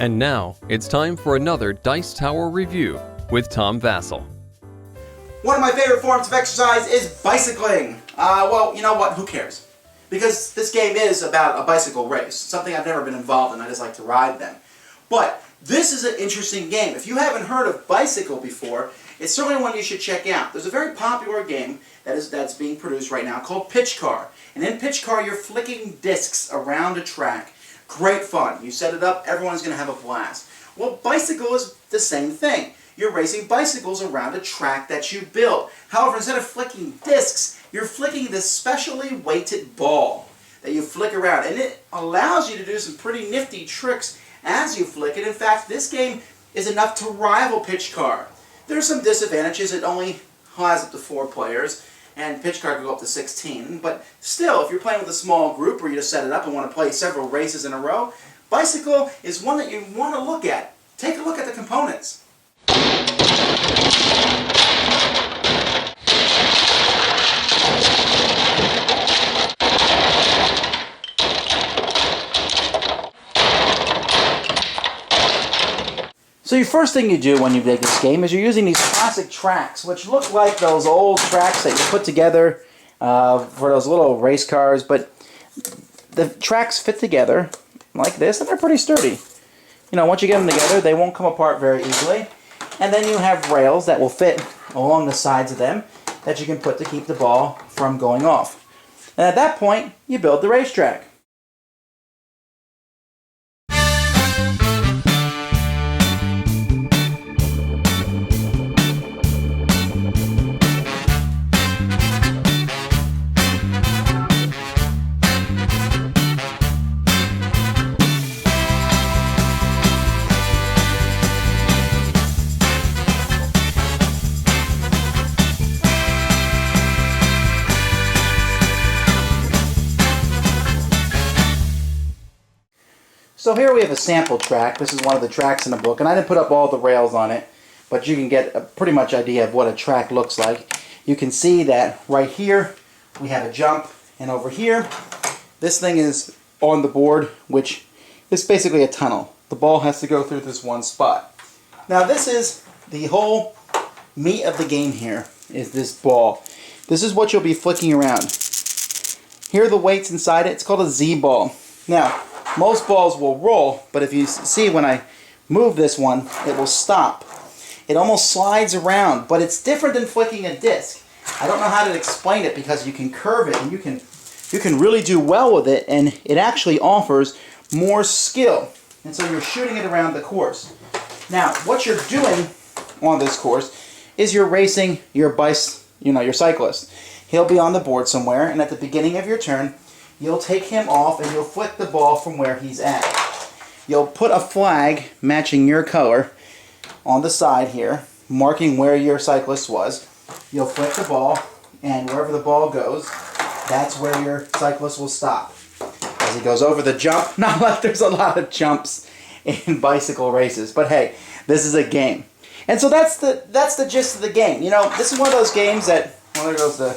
And now, it's time for another Dice Tower review with Tom Vasel. One of my favorite forms of exercise is bicycling. Well, you know what? Who cares? Because this game is about a bicycle race, something I've never been involved in. I just like to ride them. But this is an interesting game. If you haven't heard of Bicycle before, it's certainly one you should check out. There's a very popular game that's being produced right now called Pitch Car. And in Pitch Car, you're flicking discs around a track. Great fun. You set it up, everyone's going to have a blast. Well, Bicycle is the same thing. You're racing bicycles around a track that you built. However, instead of flicking discs, you're flicking this specially weighted ball that you flick around. And it allows you to do some pretty nifty tricks as you flick it. In fact, this game is enough to rival Pitch Car. There's some disadvantages. It only has up to 4 players, and Pitch Car can go up to 16. But still, if you're playing with a small group or you just set it up and want to play several races in a row, Bicycle is one that you want to look at. Take a look at the components. So the first thing you do when you make this game is you're using these classic tracks, which look like those old tracks that you put together for those little race cars, but the tracks fit together like this, and they're pretty sturdy. You know, once you get them together, they won't come apart very easily. And then you have rails that will fit along the sides of them that you can put to keep the ball from going off. And at that point, you build the racetrack. So here we have a sample track. This is one of the tracks in the book, and I didn't put up all the rails on it, but you can get a pretty much idea of what a track looks like. You can see that right here we have a jump, and over here this thing is on the board, which is basically a tunnel. The ball has to go through this one spot. Now this is the whole meat of the game here, is this ball. This is what you'll be flicking around. Here are the weights inside it. It's called a Z-ball. Now, most balls will roll, but if you see when I move this one, it will stop. It almost slides around, but it's different than flicking a disc. I don't know how to explain it because you can curve it and you can really do well with it, and it actually offers more skill. And so you're shooting it around the course. Now, what you're doing on this course is you're racing your your cyclist. He'll be on the board somewhere, and at the beginning of your turn, you'll take him off and you'll flick the ball from where he's at. You'll put a flag matching your color on the side here, marking where your cyclist was. You'll flick the ball, and wherever the ball goes, that's where your cyclist will stop. As he goes over the jump, not like there's a lot of jumps in bicycle races, but hey, this is a game. And so that's the gist of the game. You know, this is one of those games that, well, there goes the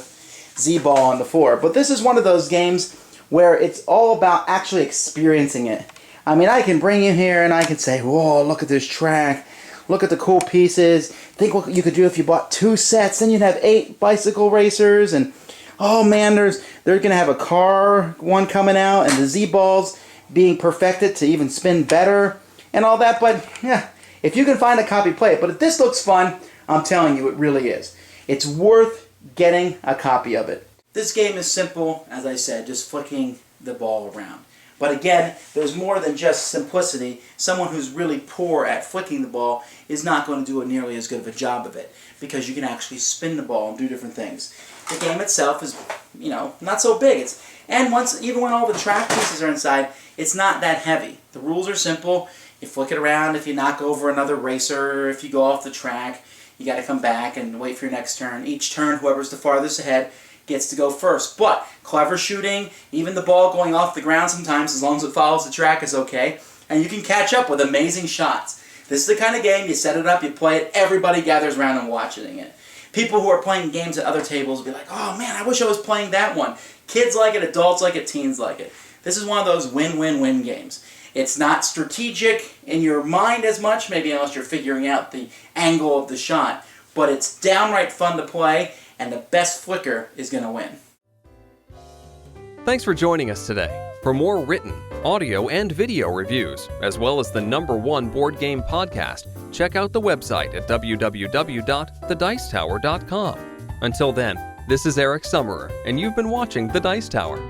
Z-ball on the floor, but this is one of those games where it's all about actually experiencing it. I mean, I can bring you here and I can say, whoa, look at this track. Look at the cool pieces. Think what you could do if you bought 2 sets. Then you'd have 8 bicycle racers. And, oh man, they're going to have a car one coming out. And the Z-balls being perfected to even spin better. And all that. But, yeah, if you can find a copy, play it. But if this looks fun, I'm telling you, it really is. It's worth getting a copy of it. This game is simple, as I said, just flicking the ball around. But again, there's more than just simplicity. Someone who's really poor at flicking the ball is not going to do nearly as good of a job of it, because you can actually spin the ball and do different things. The game itself is, you know, not so big. Even when all the track pieces are inside, it's not that heavy. The rules are simple. You flick it around. If you knock over another racer, if you go off the track, you got to come back and wait for your next turn. Each turn, whoever's the farthest ahead gets to go first. But clever shooting, even the ball going off the ground sometimes, as long as it follows the track, is okay. And you can catch up with amazing shots. This is the kind of game, you set it up, you play it, everybody gathers around and watching it. People who are playing games at other tables will be like, oh man, I wish I was playing that one. Kids like it, adults like it, teens like it. This is one of those win-win-win games. It's not strategic in your mind as much, maybe unless you're figuring out the angle of the shot, but it's downright fun to play, and the best flicker is going to win. Thanks for joining us today. For more written, audio, and video reviews, as well as the #1 board game podcast, check out the website at www.thedicetower.com. Until then, this is Eric Summerer, and you've been watching The Dice Tower.